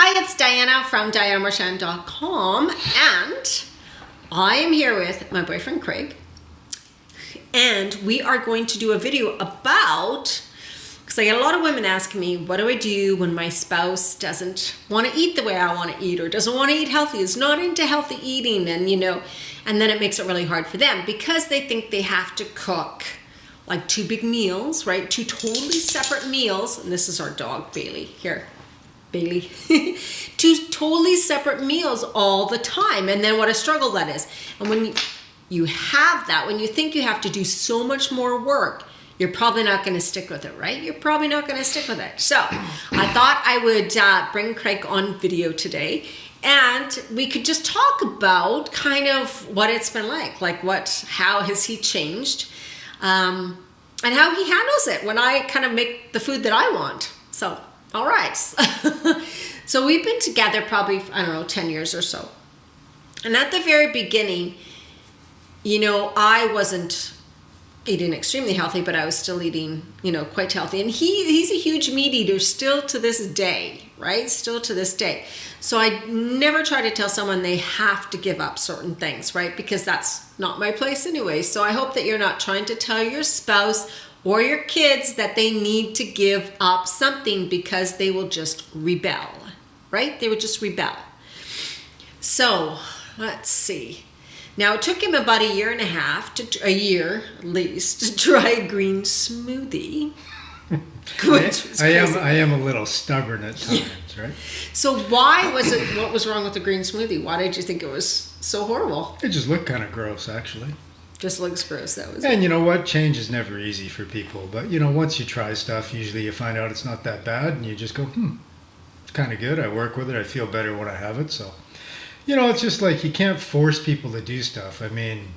Hi, it's Diana from DianaMarchand.com, and I am here with my boyfriend Craig, and we are going to do a video about, because I get a lot of women asking me, what do I do when my spouse doesn't want to eat the way I want to eat, or doesn't want to eat healthy, is not into healthy eating, and and then it makes it really hard for them because they think they have to cook like two big meals, right? Two totally separate meals, and this is our dog Bailey here. Bailey. Two totally separate meals all the time, and then what a struggle that is. And when you have that, when you think you have to do so much more work, you're probably not going to stick with it, right? You're probably not going to stick with it. So I thought I would bring Craig on video today, and we could just talk about kind of what it's been like how has he changed, and how he handles it when I kind of make the food that I want. So all right. So we've been together probably, 10 years or so. And at the very beginning, I wasn't eating extremely healthy, but I was still eating, quite healthy. And he's a huge meat eater still to this day, right? Still to this day. So I never try to tell someone they have to give up certain things, right? Because that's not my place anyway. So I hope that you're not trying to tell your spouse or your kids that they need to give up something because they will just rebel, right? They would just rebel. So let's see. Now it took him about a year and a half, a year at least, to try a green smoothie. I am a little stubborn at times, right? So why was it, what was wrong with the green smoothie? Why did you think it was so horrible? It just looked kind of gross, actually. Just looks gross, that was And you know what? Change is never easy for people. But, once you try stuff, usually you find out it's not that bad. And you just go, it's kind of good. I work with it. I feel better when I have it. So, it's just like you can't force people to do stuff. I mean,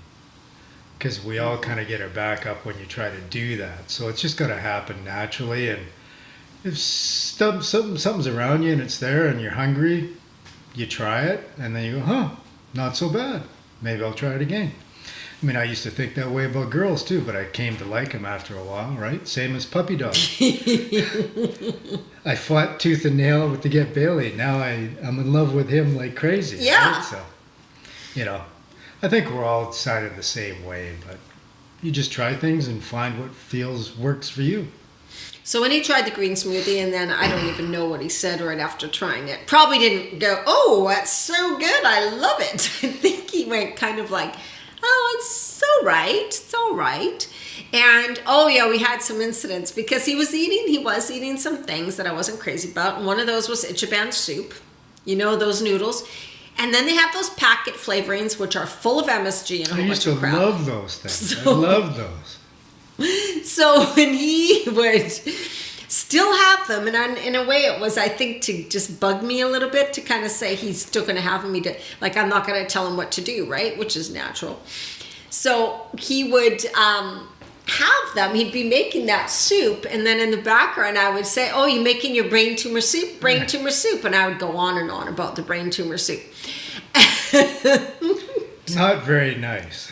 because we all kind of get our back up when you try to do that. So it's just got to happen naturally. And if something's around you and it's there and you're hungry, you try it. And then you go, not so bad. Maybe I'll try it again. I mean, I used to think that way about girls too, but I came to like them after a while, right? Same as puppy dogs. I fought tooth and nail to get Bailey. Now I'm in love with him like crazy. Yeah. Right? So, I think we're all decided the same way, but you just try things and find what works for you. So when he tried the green smoothie, and then I don't even know what he said right after trying it. Probably didn't go, "Oh, that's so good, I love it." I think he went kind of like, "Oh, it's all right. And we had some incidents because he was eating some things that I wasn't crazy about. And one of those was Ichiban soup, those noodles. And then they have those packet flavorings, which are full of MSG and a whole bunch of crap. I used to love those things. I loved those. So when he would still have them, and in a way it was, I think, to just bug me a little bit, to kind of say he's still going to have me to, like, I'm not going to tell him what to do, right? Which is natural. So he would have them. He'd be making that soup, and then in the background I would say, "Oh, you making your brain tumor soup? Brain tumor soup." And I would go on and on about the brain tumor soup. Not very nice.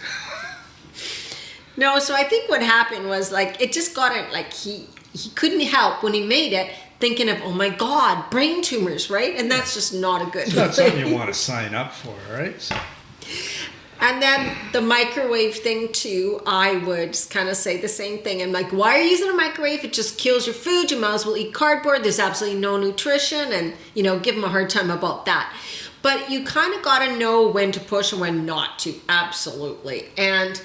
No, so I think what happened was, like, it just got it, like, he couldn't help when he made it thinking of, oh my God, brain tumors, right? And that's just not a good It's not something you want to sign up for, right? So. And then the microwave thing too, I would kind of say the same thing. I'm like, why are you using a microwave? It just kills your food. You might as well eat cardboard. There's absolutely no nutrition, and, give him a hard time about that. But you kind of got to know when to push and when not to, absolutely. And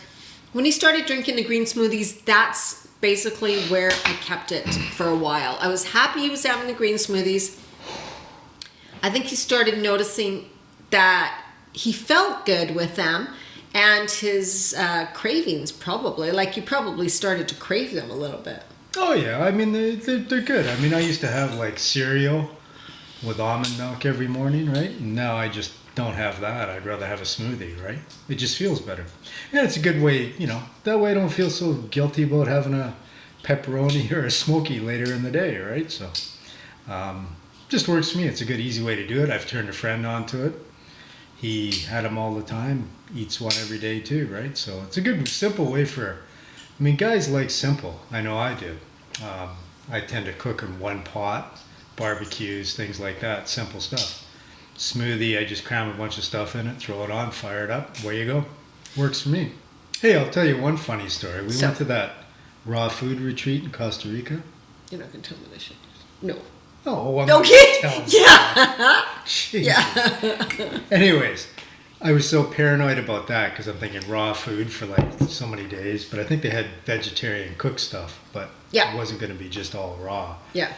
when he started drinking the green smoothies, that's basically where I kept it for a while. I was happy he was having the green smoothies. I think he started noticing that he felt good with them, and his cravings probably, like, you probably started to crave them a little bit. Oh yeah, I mean they're good. I mean, I used to have like cereal with almond milk every morning, right? And now I just don't have that. I'd rather have a smoothie, right? It just feels better. And it's a good way, that way I don't feel so guilty about having a pepperoni or a smoky later in the day, right? So just works for me. It's a good, easy way to do it. I've turned a friend onto it. He had them all the time, eats one every day too, right? So it's a good, simple way guys like simple. I know I do. I tend to cook in one pot barbecues, things like that, simple stuff. Smoothie, I just cram a bunch of stuff in it, throw it on, fire it up, away you go. Works for me. Hey, I'll tell you one funny story. We went to that raw food retreat in Costa Rica. You're not going to tell me this shit. No. Oh, I'm Okay. not telling Yeah. you. Yeah. Anyways, I was so paranoid about that because I'm thinking raw food for like so many days. But I think they had vegetarian cooked stuff, but Yeah. it wasn't going to be just all raw. Yeah.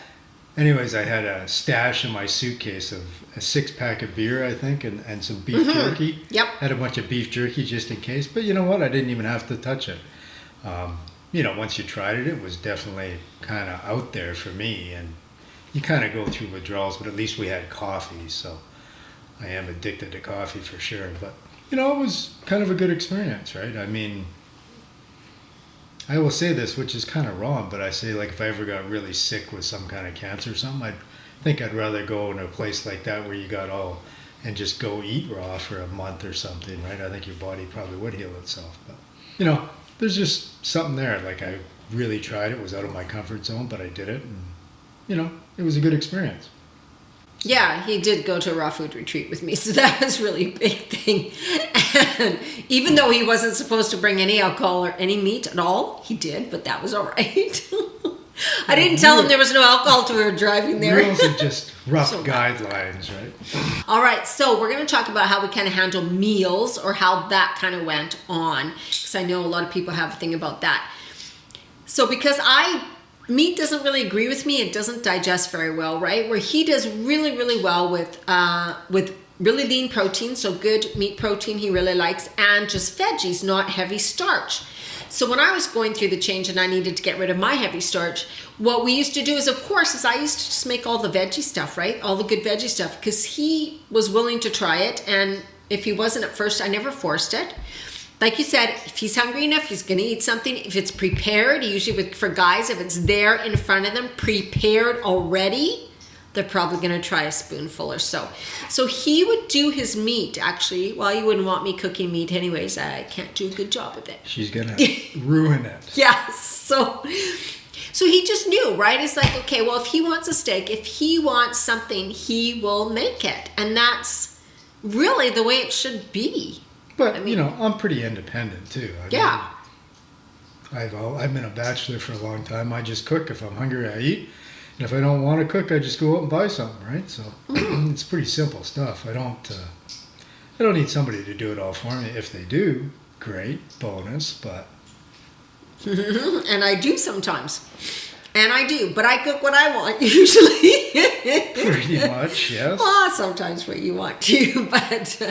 Anyways, I had a stash in my suitcase of a 6-pack of beer, I think, and some beef jerky. Yep. Had a bunch of beef jerky just in case. But you know what? I didn't even have to touch it. You know, once you tried it, it was definitely kind of out there for me. And you kind of go through withdrawals, but at least we had coffee. So I am addicted to coffee for sure. But, you know, it was kind of a good experience, right? I mean, I will say this, which is kind of wrong, but I say, like, if I ever got really sick with some kind of cancer or something, I think I'd rather go in a place like that where you got all and just go eat raw for a month or something, right? I think your body probably would heal itself. But, you know, there's just something there. Like, I really tried it. It was out of my comfort zone, but I did it. And, you know, it was a good experience. Yeah, he did go to a raw food retreat with me, so that was really a big thing. And even though he wasn't supposed to bring any alcohol or any meat at all, he did, but that was all right. I didn't tell him there was no alcohol till we were driving there. Rules are just rough So- guidelines, right? All right, so we're going to talk about how we kind of handle meals or how that kind of went on, because I know a lot of people have a thing about that. So because meat doesn't really agree with me, it doesn't digest very well, right? Where he does really, really well with really lean protein, so good meat protein he really likes, and just veggies, not heavy starch. So when I was going through the change and I needed to get rid of my heavy starch, what we used to do is, of course, I used to just make all the veggie stuff, right? All the good veggie stuff, because he was willing to try it, and if he wasn't at first, I never forced it. Like you said, if he's hungry enough, he's going to eat something. If it's prepared, usually for guys, if it's there in front of them, prepared already, they're probably going to try a spoonful or so. So he would do his meat, actually. Well, you wouldn't want me cooking meat anyways. I can't do a good job of it. She's going to ruin it. Yeah, so he just knew, right? It's like, okay, well, if he wants a steak, if he wants something, he will make it. And that's really the way it should be. But, I mean, you know, I'm pretty independent, too. Yeah. I've been a bachelor for a long time. I just cook. If I'm hungry, I eat. And if I don't want to cook, I just go out and buy something, right? So it's pretty simple stuff. I don't need somebody to do it all for me. If they do, great, bonus, but... And I do sometimes. And I do, but I cook what I want usually. Pretty much, yes. Well, sometimes what you want to, but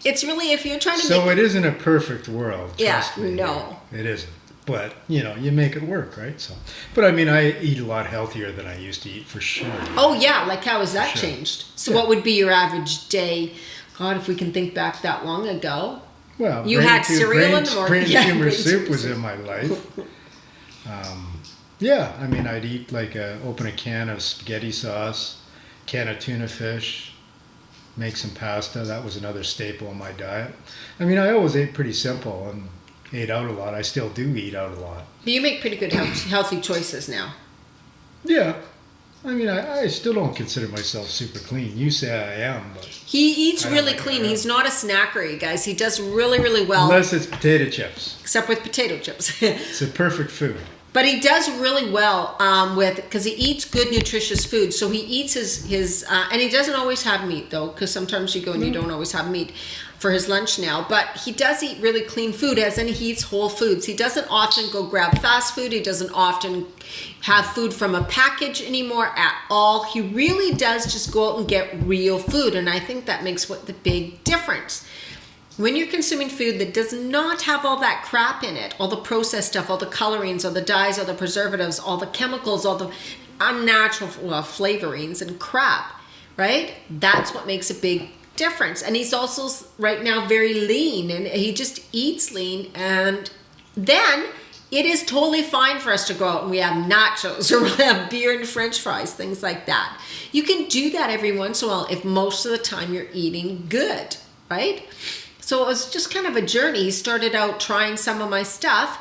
it's really if you're trying to So make... it isn't a perfect world. Trust Yeah, me. no. It isn't. But, you know, you make it work, right? So, but I mean, I eat a lot healthier than I used to eat, for sure. Oh, yeah, like how has that Sure. changed? So Yeah. what would be your average day? God, if we can think back that long ago. Well, You had cereal in the morning. Brain Yeah, tumor brain soup tumor was soup. in my life. Yeah, I mean, I'd eat open a can of spaghetti sauce, can of tuna fish, make some pasta. That was another staple in my diet. I mean, I always ate pretty simple and ate out a lot. I still do eat out a lot. But you make pretty good healthy choices now. Yeah. I mean, I still don't consider myself super clean. You say I am, but He eats I don't really think I clean. am. He's not a snacker, you guys. He does really, really well, unless it's potato chips. except with potato chips. It's a perfect food. But he does really well because he eats good, nutritious food. So he eats his and he doesn't always have meat, though, because sometimes you go and you don't always have meat for his lunch now. But he does eat really clean food, as in he eats whole foods. He doesn't often go grab fast food. He doesn't often have food from a package anymore at all. He really does just go out and get real food. And I think that makes the big difference. When you're consuming food that does not have all that crap in it, all the processed stuff, all the colorings, all the dyes, all the preservatives, all the chemicals, all the unnatural flavorings and crap, right? That's what makes a big difference. And he's also right now very lean, and he just eats lean. And then it is totally fine for us to go out and we have nachos or we'll have beer and french fries, things like that. You can do that every once in a while if most of the time you're eating good, right? So it was just kind of a journey. He started out trying some of my stuff,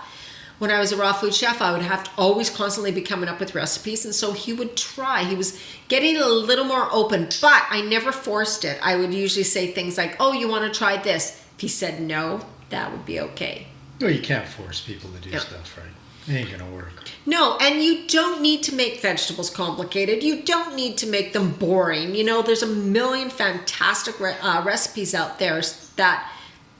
when I was a raw food chef, I would have to always constantly be coming up with recipes. And so he would try. He was getting a little more open, but I never forced it. I would usually say things like, oh, you want to try this? If he said no, that would be okay. No, you can't force people to do stuff, right? It ain't going to work. No, and you don't need to make vegetables complicated. You don't need to make them boring. You know, there's a million fantastic recipes out there that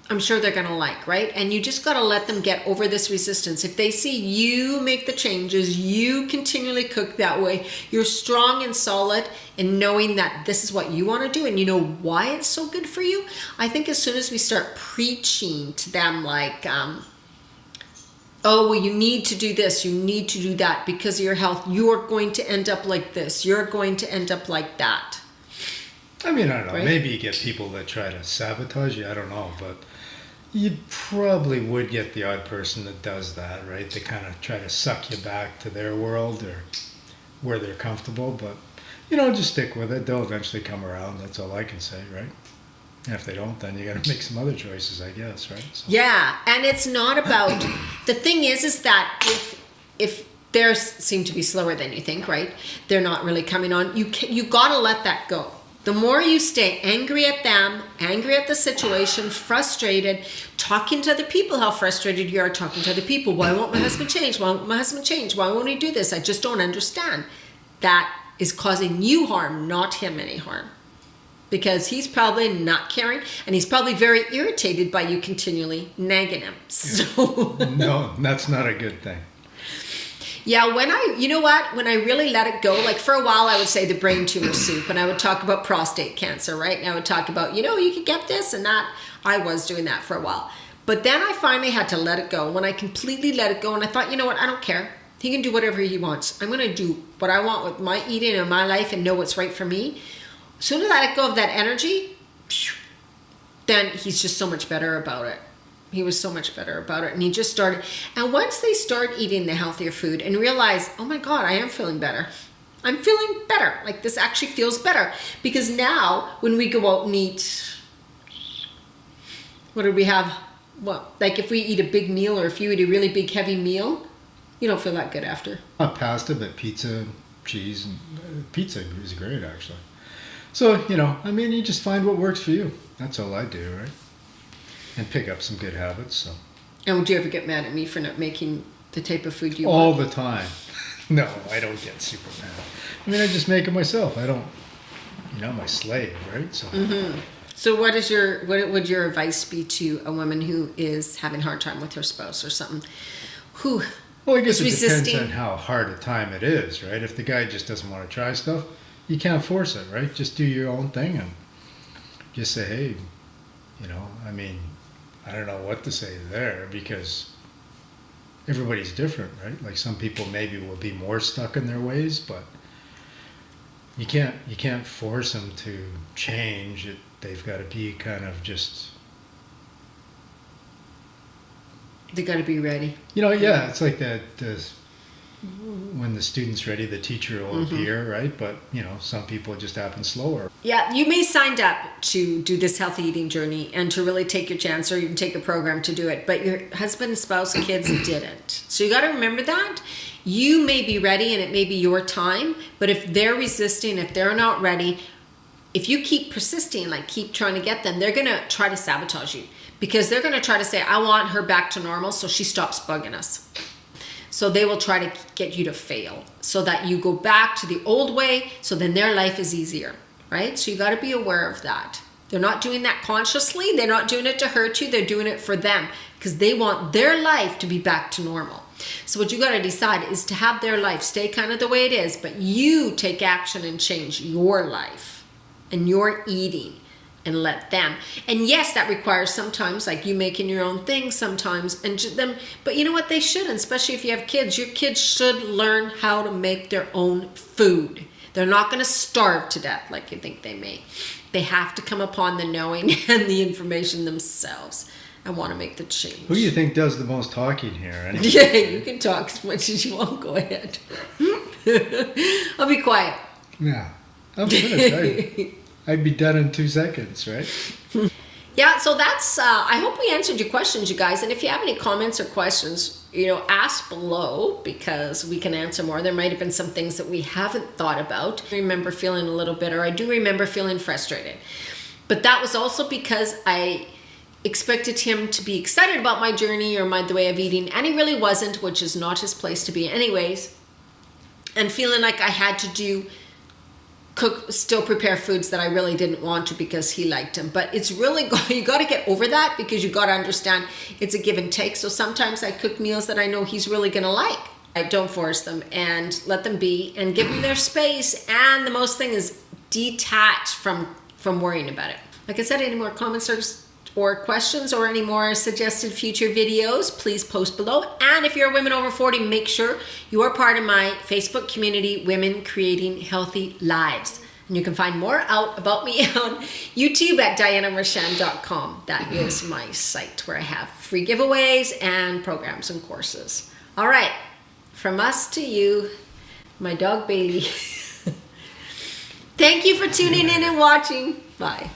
I'm sure they're going to like, right? And you just got to let them get over this resistance. If they see you make the changes, you continually cook that way, you're strong and solid in knowing that this is what you want to do and you know why it's so good for you. I think as soon as we start preaching to them like, oh, well, you need to do this, you need to do that because of your health, you're going to end up like this, you're going to end up like that. I mean, I don't know. Right? Maybe you get people that try to sabotage you. I don't know, but you probably would get the odd person that does that, right? They kind of try to suck you back to their world or where they're comfortable. But, you know, just stick with it. They'll eventually come around. That's all I can say, right? And if they don't, then you got to make some other choices, I guess, right? So. Yeah, and it's not about... the thing is that if they seem to be slower than you think, right? They're not really coming on. You got to let that go. The more you stay angry at them, angry at the situation, frustrated, talking to other people how frustrated you are, talking to other people, why won't my husband change? Why won't my husband change? Why won't he do this? I just don't understand. That is causing you harm, not him any harm. Because he's probably not caring, and he's probably very irritated by you continually nagging him. So No, that's not a good thing. Yeah, when I really let it go, like for a while I would say the brain tumor soup, and I would talk about prostate cancer, right? And I would talk about, you could get this and that. I was doing that for a while. But then I finally had to let it go. When I completely let it go, and I thought, you know what, I don't care. He can do whatever he wants. I'm going to do what I want with my eating and my life and know what's right for me. As soon as I let go of that energy, then he's just so much better about it. He was so much better about it. And he just started. And once they start eating the healthier food and realize, oh my God, I am feeling better. I'm feeling better. Like this actually feels better. Because now when we go out and eat, what do we have? Well, like if we eat a big meal or if you eat a really big heavy meal, you don't feel that good after. Not pasta, but pizza, cheese. And pizza is great, actually. So, you just find what works for you. That's all I do, right? And pick up some good habits. So. And would you ever get mad at me for not making the type of food you all want? the time? No, I don't get super mad. I mean, I just make it myself. I don't, I'm my slave, right? So. Mm-hmm. So what would your advice be to a woman who is having a hard time with her spouse or something? Well, I guess it depends on how hard a time it is, right? If the guy just doesn't want to try stuff, you can't force it, right? Just do your own thing and just say, hey, I don't know what to say there because everybody's different, right? Like some people maybe will be more stuck in their ways, but you can't force them to change. They've got to be kind of just... They got to be ready. It's like that when the student's ready, the teacher will appear, right? But, some people just happen slower. Yeah, you may signed up to do this healthy eating journey and to really take your chance or even take a program to do it, but your husband, spouse, kids didn't. So you got to remember that. You may be ready and it may be your time, but if they're resisting, if they're not ready, if you keep persisting, like keep trying to get them, they're going to try to sabotage you because they're going to try to say, I want her back to normal so she stops bugging us. So they will try to get you to fail so that you go back to the old way so then their life is easier, right? So you got to be aware of that. They're not doing that consciously. They're not doing it to hurt you. They're doing it for them because they want their life to be back to normal. So what you got to decide is to have their life stay kind of the way it is, but you take action and change your life and your eating and let them. And yes, that requires sometimes like you making your own things sometimes and them, but you know what, they should, and especially if you have kids, your kids should learn how to make their own food. They're not going to starve to death like you think they may. They have to come upon the knowing and the information themselves and want to make the change. Who do you think does the most talking here? Anyway? Yeah, you can talk as much as you want. Go ahead. I'll be quiet. Yeah, I'm finished. I'd be done in 2 seconds, right? Yeah, so that's, I hope we answered your questions, you guys. And if you have any comments or questions, ask below because we can answer more. There might have been some things that we haven't thought about. I remember feeling a little bitter. I do remember feeling frustrated. But that was also because I expected him to be excited about my journey or the way of eating, and he really wasn't, which is not his place to be anyways. And feeling like I had to still prepare foods that I really didn't want to because he liked them. But it's really, you got to get over that because you got to understand it's a give and take. So sometimes I cook meals that I know he's really going to like. I don't force them and let them be and give them their space. And the most thing is detach from worrying about it. Like I said, any more comments or questions or any more suggested future videos, please post below. And if you're a woman over 40, make sure you are part of my Facebook community, Women Creating Healthy Lives. And you can find more out about me on YouTube at dianamarchand.com. That is my site where I have free giveaways and programs and courses. All right, from us to you, my dog Bailey. Thank you for tuning in and watching. Bye.